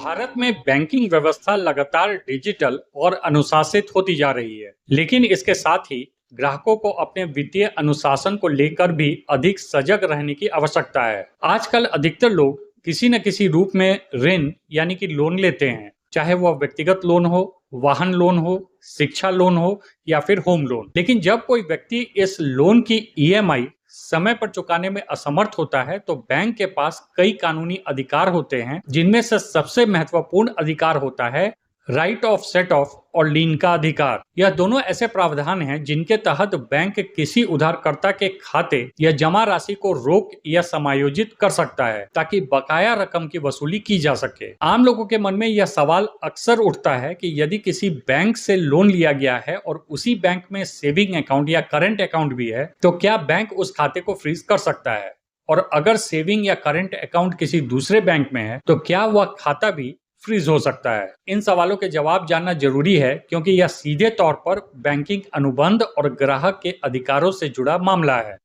भारत में बैंकिंग व्यवस्था लगातार डिजिटल और अनुशासित होती जा रही है, लेकिन इसके साथ ही ग्राहकों को अपने वित्तीय अनुशासन को लेकर भी अधिक सजग रहने की आवश्यकता है। आजकल अधिकतर लोग किसी न किसी रूप में ऋण यानी कि लोन लेते हैं, चाहे वह व्यक्तिगत लोन हो, वाहन लोन हो, शिक्षा लोन हो या फिर होम लोन। लेकिन जब कोई व्यक्ति इस लोन की ईएमआई समय पर चुकाने में असमर्थ होता है तो बैंक के पास कई कानूनी अधिकार होते हैं, जिनमें से सबसे महत्वपूर्ण अधिकार होता है राइट ऑफ सेट ऑफ और लीन का अधिकार। यह दोनों ऐसे प्रावधान हैं जिनके तहत बैंक किसी उधारकर्ता के खाते या जमा राशि को रोक या समायोजित कर सकता है ताकि बकाया रकम की वसूली की जा सके। आम लोगों के मन में यह सवाल अक्सर उठता है कि यदि किसी बैंक से लोन लिया गया है और उसी बैंक में सेविंग अकाउंट या करंट अकाउंट भी है तो क्या बैंक उस खाते को फ्रीज कर सकता है, और अगर सेविंग या करंट अकाउंट किसी दूसरे बैंक में है तो क्या वह खाता भी फ्रीज हो सकता है। इन सवालों के जवाब जानना जरूरी है क्योंकि यह सीधे तौर पर बैंकिंग अनुबंध और ग्राहक के अधिकारों से जुड़ा मामला है।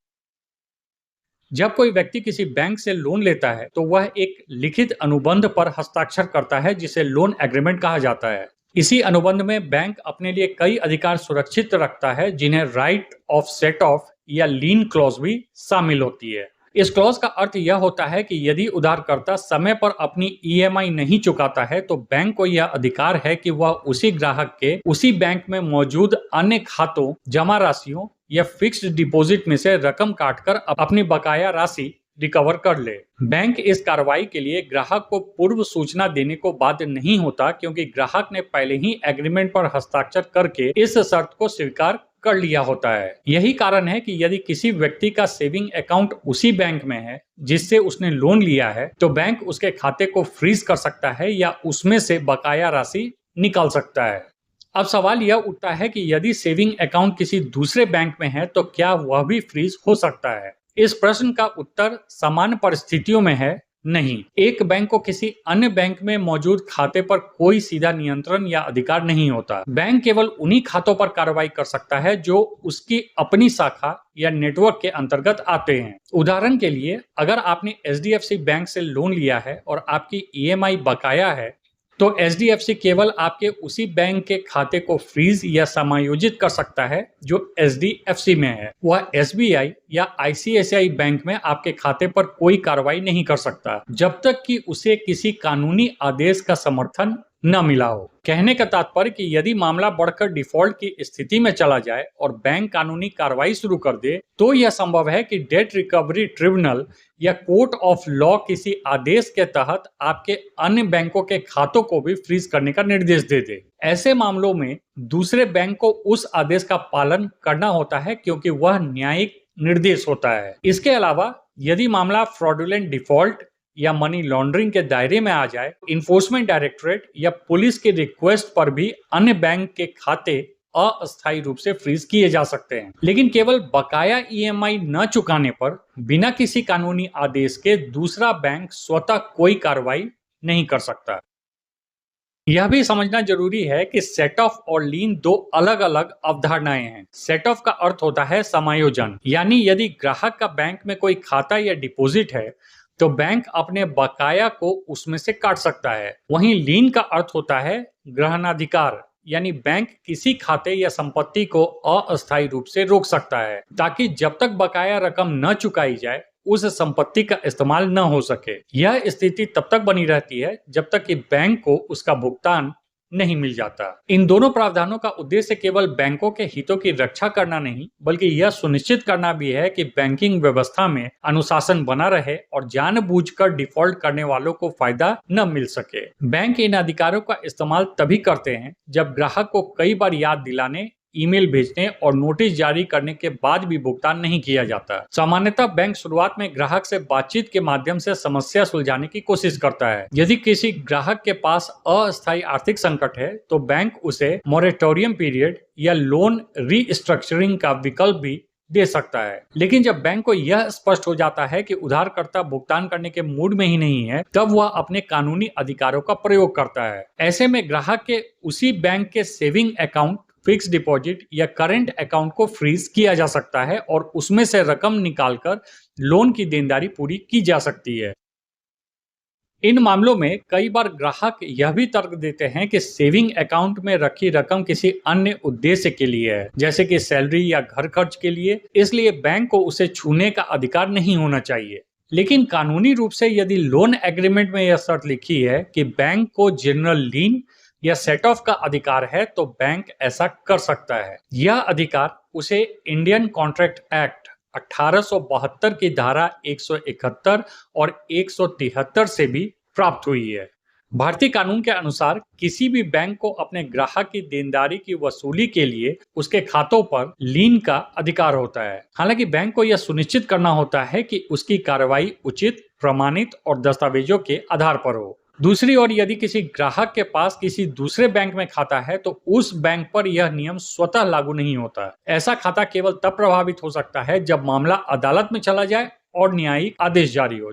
जब कोई व्यक्ति किसी बैंक से लोन लेता है तो वह एक लिखित अनुबंध पर हस्ताक्षर करता है जिसे लोन एग्रीमेंट कहा जाता है। इसी अनुबंध में बैंक अपने लिए कई अधिकार सुरक्षित रखता है जिन्हें राइट ऑफ सेट ऑफ या लीन क्लॉज भी शामिल होती है। इस क्लॉज का अर्थ यह होता है कि यदि उधारकर्ता समय पर अपनी ईएमआई नहीं चुकाता है तो बैंक को यह अधिकार है कि वह उसी ग्राहक के उसी बैंक में मौजूद अन्य खातों, जमा राशियों या फिक्स्ड डिपॉजिट में से रकम काटकर अपनी बकाया राशि रिकवर कर ले। बैंक इस कार्रवाई के लिए ग्राहक को पूर्व सूचना देने को बाध्य नहीं होता क्योंकि ग्राहक ने पहले ही एग्रीमेंट पर हस्ताक्षर करके इस शर्त को स्वीकार कर लिया होता है। यही कारण है कि यदि किसी व्यक्ति का सेविंग अकाउंट उसी बैंक में है जिससे उसने लोन लिया है तो बैंक उसके खाते को फ्रीज कर सकता है या उसमें से बकाया राशि निकाल सकता है। अब सवाल यह उठता है कि यदि सेविंग अकाउंट किसी दूसरे बैंक में है तो क्या वह भी फ्रीज हो सकता है। इस प्रश्न का उत्तर सामान्य परिस्थितियों में है नहीं। एक बैंक को किसी अन्य बैंक में मौजूद खाते पर कोई सीधा नियंत्रण या अधिकार नहीं होता। बैंक केवल उन्हीं खातों पर कार्रवाई कर सकता है जो उसकी अपनी शाखा या नेटवर्क के अंतर्गत आते हैं। उदाहरण के लिए, अगर आपने एचडीएफसी बैंक से लोन लिया है और आपकी ईएमआई बकाया है तो एचडीएफसी केवल आपके उसी बैंक के खाते को फ्रीज या समायोजित कर सकता है जो एचडीएफसी में है। वह एसबीआई या आईसीआईसीआई बैंक में आपके खाते पर कोई कार्रवाई नहीं कर सकता जब तक कि उसे किसी कानूनी आदेश का समर्थन न मिला हो। कहने का तात्पर्य कि यदि मामला बढ़कर डिफॉल्ट की स्थिति में चला जाए और बैंक कानूनी कार्रवाई शुरू कर दे तो यह संभव है कि डेट रिकवरी ट्रिब्यूनल या कोर्ट ऑफ लॉ किसी आदेश के तहत आपके अन्य बैंकों के खातों को भी फ्रीज करने का निर्देश दे दे। ऐसे मामलों में दूसरे बैंक को उस आदेश का पालन करना होता है क्योंकि वह न्यायिक निर्देश होता है। इसके अलावा यदि मामला फ्रॉडुलेंट डिफॉल्ट या मनी लॉन्ड्रिंग के दायरे में आ जाए, इन्फोर्समेंट डायरेक्टरेट या पुलिस के रिक्वेस्ट पर भी अन्य बैंक के खाते अस्थायी रूप से फ्रीज किए जा सकते हैं। लेकिन केवल बकाया ईएमआई न चुकाने पर बिना किसी कानूनी आदेश के दूसरा बैंक स्वतः कोई कार्रवाई नहीं कर सकता। यह भी समझना जरूरी है कि सेट ऑफ और लीन दो अलग अलग अवधारणाएं हैं। सेट ऑफ का अर्थ होता है समायोजन, यानी यदि ग्राहक का बैंक में कोई खाता या डिपॉजिट है तो बैंक अपने बकाया को उसमें से काट सकता है। वहीं लीन का अर्थ होता है ग्रहणाधिकार, यानी बैंक किसी खाते या संपत्ति को अस्थायी रूप से रोक सकता है ताकि जब तक बकाया रकम न चुकाई जाए उस संपत्ति का इस्तेमाल न हो सके। यह स्थिति तब तक बनी रहती है जब तक कि बैंक को उसका भुगतान नहीं मिल जाता। इन दोनों प्रावधानों का उद्देश्य केवल बैंकों के हितों की रक्षा करना नहीं बल्कि यह सुनिश्चित करना भी है कि बैंकिंग व्यवस्था में अनुशासन बना रहे और जानबूझकर डिफॉल्ट करने वालों को फायदा न मिल सके। बैंक इन अधिकारों का इस्तेमाल तभी करते हैं जब ग्राहक को कई बार याद दिलाने, ईमेल भेजने और नोटिस जारी करने के बाद भी भुगतान नहीं किया जाता। सामान्यतः बैंक शुरुआत में ग्राहक से बातचीत के माध्यम से समस्या सुलझाने की कोशिश करता है। यदि किसी ग्राहक के पास अस्थायी आर्थिक संकट है तो बैंक उसे मोरेटोरियम पीरियड या लोन रीस्ट्रक्चरिंग का विकल्प भी दे सकता है। लेकिन जब बैंक को यह स्पष्ट हो जाता है कि उधारकर्ता भुगतान करने के मूड में ही नहीं है तब वह अपने कानूनी अधिकारों का प्रयोग करता है। ऐसे में ग्राहक के उसी बैंक के सेविंग अकाउंट, फिक्स डिपॉजिट या करंट अकाउंट को फ्रीज किया जा सकता है और उसमें से रकम निकालकर लोन की देनदारी पूरी की जा सकती है। इन मामलों में कई बार ग्राहक यह भी तर्क देते हैं कि सेविंग अकाउंट में रखी रकम किसी अन्य उद्देश्य के लिए है, जैसे कि सैलरी या घर खर्च के लिए, इसलिए बैंक को उसे छूने का अधिकार नहीं होना चाहिए। लेकिन कानूनी रूप से यदि लोन एग्रीमेंट में यह शर्त लिखी है कि बैंक को जनरल लीन या सेट ऑफ का अधिकार है, तो बैंक ऐसा कर सकता है। यह अधिकार उसे इंडियन कॉन्ट्रैक्ट एक्ट 1872 की धारा 171 और 173 से भी प्राप्त हुई है। भारतीय कानून के अनुसार किसी भी बैंक को अपने ग्राहक की देनदारी की वसूली के लिए उसके खातों पर लीन का अधिकार होता है। हालांकि बैंक को यह सुनिश्चित करना होता है कि उसकी कार्रवाई उचित, प्रमाणित और दस्तावेजों के आधार पर हो। दूसरी ओर यदि किसी ग्राहक के पास किसी दूसरे बैंक में खाता है तो उस बैंक पर यह नियम स्वतः लागू नहीं होता। ऐसा खाता केवल तब प्रभावित हो सकता है जब मामला अदालत में चला जाए और न्यायिक आदेश जारी हो।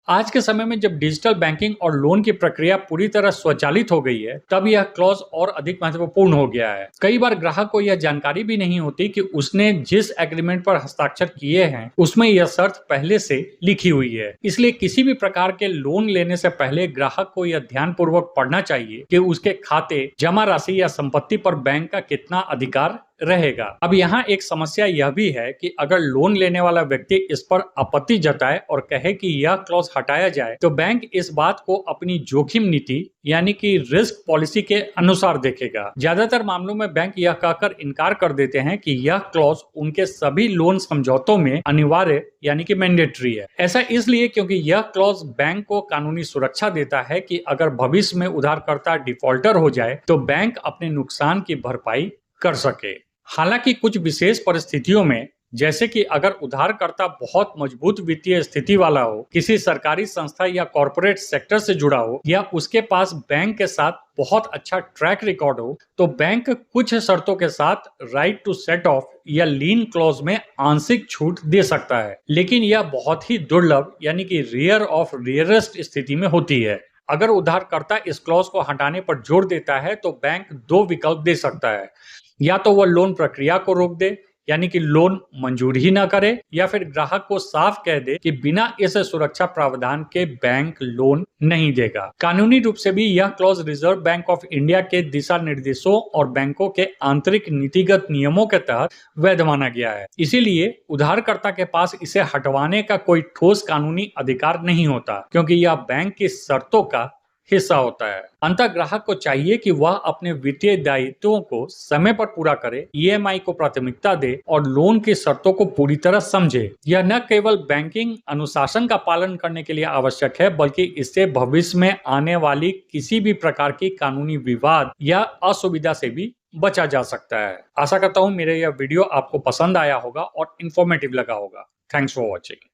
आज के समय में जब डिजिटल बैंकिंग और लोन की प्रक्रिया पूरी तरह स्वचालित हो गई है, तब यह क्लॉज और अधिक महत्वपूर्ण हो गया है। कई बार ग्राहक को यह जानकारी भी नहीं होती कि उसने जिस एग्रीमेंट पर हस्ताक्षर किए हैं उसमें यह शर्त पहले से लिखी हुई है। इसलिए किसी भी प्रकार के लोन लेने से पहले ग्राहक को यह ध्यानपूर्वक पढ़ना चाहिए कि उसके खाते, जमा राशि या संपत्ति पर बैंक का कितना अधिकार रहेगा। अब यहाँ एक समस्या यह भी है कि अगर लोन लेने वाला व्यक्ति इस पर आपत्ति जताए और कहे कि यह क्लॉज हटाया जाए, तो बैंक इस बात को अपनी जोखिम नीति यानी कि रिस्क पॉलिसी के अनुसार देखेगा। ज्यादातर मामलों में बैंक यह कहकर इनकार कर देते हैं कि यह क्लॉज उनके सभी लोन समझौतों में अनिवार्य यानी कि मैंडेटरी है। ऐसा इसलिए क्योंकि यह क्लॉज बैंक को कानूनी सुरक्षा देता है कि अगर भविष्य में उधारकर्ता डिफॉल्टर हो जाए तो बैंक अपने नुकसान की भरपाई कर सके। हालांकि कुछ विशेष परिस्थितियों में, जैसे कि अगर उधारकर्ता बहुत मजबूत वित्तीय स्थिति वाला हो, किसी सरकारी संस्था या कॉरपोरेट सेक्टर से जुड़ा हो, या उसके पास बैंक के साथ बहुत अच्छा ट्रैक रिकॉर्ड हो, तो बैंक कुछ शर्तों के साथ राइट टू सेट ऑफ या लीन क्लॉज में आंशिक छूट दे सकता है। लेकिन यह बहुत ही दुर्लभ यानी कि रेयर ऑफ रेयरेस्ट स्थिति में होती है। अगर उधारकर्ता इस क्लॉज को हटाने पर जोर देता है तो बैंक दो विकल्प दे सकता है। या तो वह लोन प्रक्रिया को रोक दे यानी कि लोन मंजूर ही ना करे, या फिर ग्राहक को साफ कह दे कि बिना इस सुरक्षा प्रावधान के बैंक लोन नहीं देगा। कानूनी रूप से भी यह clause reserve bank of India के दिशा निर्देशों और बैंकों के आंतरिक नीतिगत नियमों के तहत वैध माना गया है। इसीलिए उधारकर्ता के पास इसे हटवाने का कोई ठोस कानूनी अधिकार नहीं होता, क्योंकि यह बैंक की शर्तों का हिस्सा होता है। अंततः ग्राहक को चाहिए कि वह अपने वित्तीय दायित्वों को समय पर पूरा करे, ईएमआई को प्राथमिकता दे और लोन की शर्तों को पूरी तरह समझे। यह न केवल बैंकिंग अनुशासन का पालन करने के लिए आवश्यक है, बल्कि इससे भविष्य में आने वाली किसी भी प्रकार की कानूनी विवाद या असुविधा से भी बचा जा सकता है। आशा करता हूँ मेरा यह वीडियो आपको पसंद आया होगा और इंफॉर्मेटिव लगा होगा। Thanks for watching.